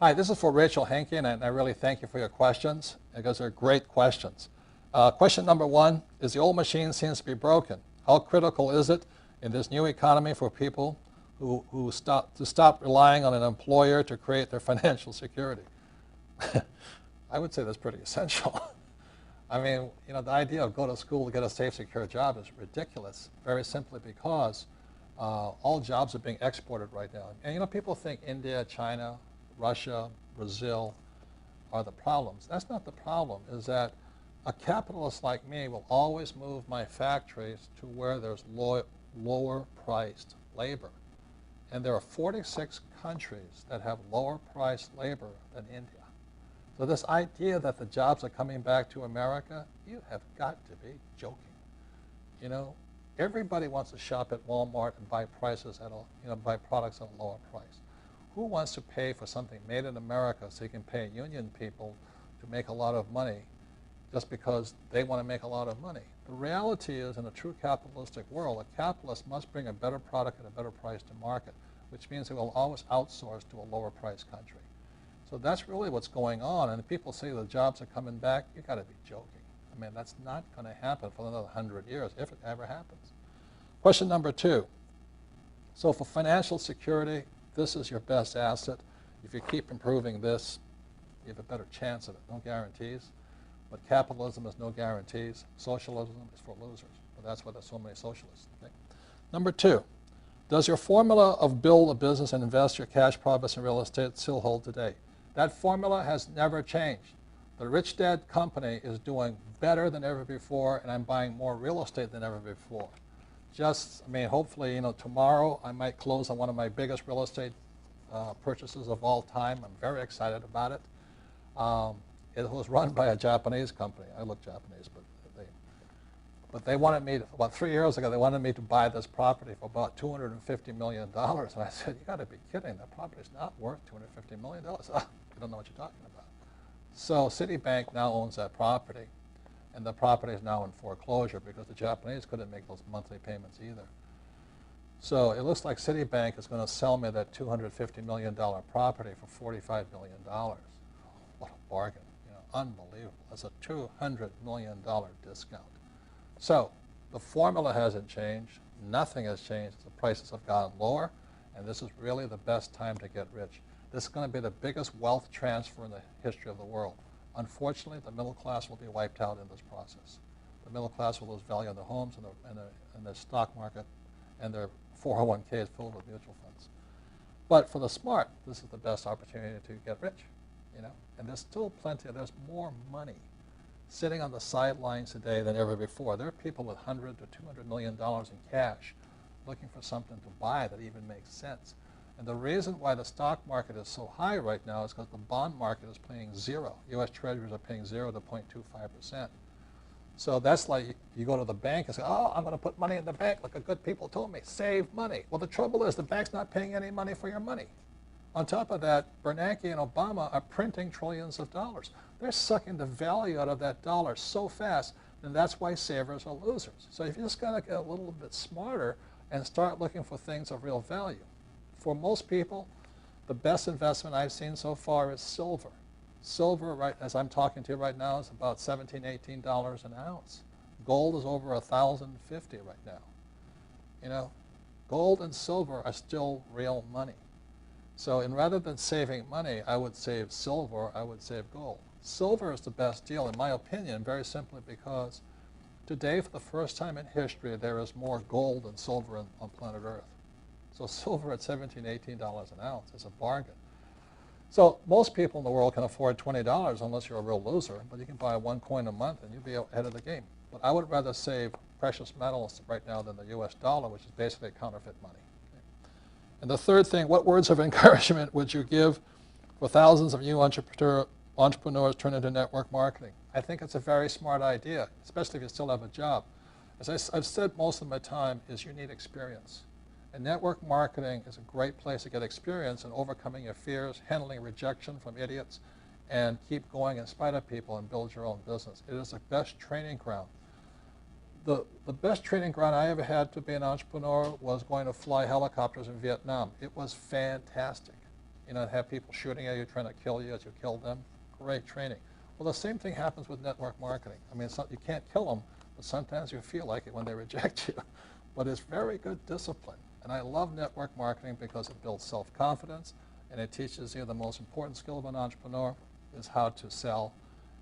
Hi, this is for Rachel Henke, and I really thank you for your questions because they're great questions. Question number one is the old machine seems to be broken. How critical is it in this new economy for people who stop relying on an employer to create their financial security? I would say that's pretty essential. I mean, you know, the idea of go to school to get a safe, secure job is ridiculous, very simply because all jobs are being exported right now. And, you know, people think India, China, Russia, Brazil are the problems. That's not the problem, is that a capitalist like me will always move my factories to where there's lower priced labor. And there are 46 countries that have lower priced labor than India. So this idea that the jobs are coming back to America, you have got to be joking. You know, everybody wants to shop at Walmart and buy prices at buy products at a lower price. Who wants to pay for something made in America so you can pay union people to make a lot of money just because they want to make a lot of money? The reality is, in a true capitalistic world, a capitalist must bring a better product at a better price to market, which means it will always outsource to a lower price country. So that's really what's going on. And if people say the jobs are coming back, you've got to be joking. I mean, that's not going to happen for another 100 years, if it ever happens. Question number two. So for financial security, this is your best asset. If you keep improving this, you have a better chance of it. No guarantees. But capitalism is no guarantees. Socialism is for losers. But that's why there's so many socialists. Okay? Number two, does your formula of build a business and invest your cash profits in real estate still hold today? That formula has never changed. The Rich Dad Company is doing better than ever before, and I'm buying more real estate than ever before. I mean, hopefully, you know, tomorrow I might close on one of my biggest real estate purchases of all time. I'm very excited about it. It was run by a Japanese company. I look Japanese, but they wanted me, about 3 years ago, they wanted me to buy this property for about $250 million. And I said, you got to be kidding. That property is not worth $250 million. You don't know what you're talking about. So Citibank now owns that property. And the property is now in foreclosure because the Japanese couldn't make those monthly payments either. So it looks like Citibank is going to sell me that $250 million property for $45 million. What a bargain. You know, unbelievable. That's a $200 million discount. So the formula hasn't changed. Nothing has changed. The prices have gotten lower. And this is really the best time to get rich. This is going to be the biggest wealth transfer in the history of the world. Unfortunately, the middle class will be wiped out in this process. The middle class will lose value on their homes and their stock market and their 401ks filled with mutual funds. But for the smart, this is the best opportunity to get rich, you know. And there's still there's more money sitting on the sidelines today than ever before. There are people with $100 to $200 million in cash looking for something to buy that even makes sense. And the reason why the stock market is so high right now is because the bond market is paying zero. U.S. Treasuries are paying 0 to 0.25%. So that's like you go to the bank and say, oh, I'm going to put money in the bank like a good people told me. Save money. Well, the trouble is the bank's not paying any money for your money. On top of that, Bernanke and Obama are printing trillions of dollars. They're sucking the value out of that dollar so fast, and that's why savers are losers. So if you just got to get a little bit smarter and start looking for things of real value. For most people, the best investment I've seen so far is silver. Silver, right as I'm talking to you right now, is about $17, $18 an ounce. Gold is over $1,050 right now. You know, gold and silver are still real money. So rather than saving money, I would save silver, I would save gold. Silver is the best deal, in my opinion, very simply because today, for the first time in history, there is more gold than silver on planet Earth. So silver at $17, $18 an ounce is a bargain. So most people in the world can afford $20 unless you're a real loser, but you can buy 1 coin a month and you'll be ahead of the game. But I would rather save precious metals right now than the US dollar, which is basically counterfeit money. Okay? And the third thing, what words of encouragement would you give for thousands of new entrepreneurs turn into network marketing? I think it's a very smart idea, especially if you still have a job. As I've said most of my time, is you need experience. And network marketing is a great place to get experience in overcoming your fears, handling rejection from idiots, and keep going in spite of people and build your own business. It is the best training ground. The best training ground I ever had to be an entrepreneur was going to fly helicopters in Vietnam. It was fantastic. have people shooting at you, trying to kill you as you kill them. Great training. Well, the same thing happens with network marketing. I mean, you can't kill them, but sometimes you feel like it when they reject you. But it's very good discipline. And I love network marketing because it builds self-confidence, and it teaches you the most important skill of an entrepreneur is how to sell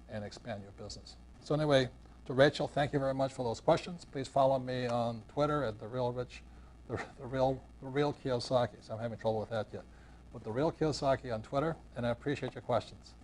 and expand your business. So anyway, to Rachel, thank you very much for those questions. Please follow me on Twitter at the real Kiyosaki. So I'm having trouble with that yet. But the real Kiyosaki on Twitter, and I appreciate your questions.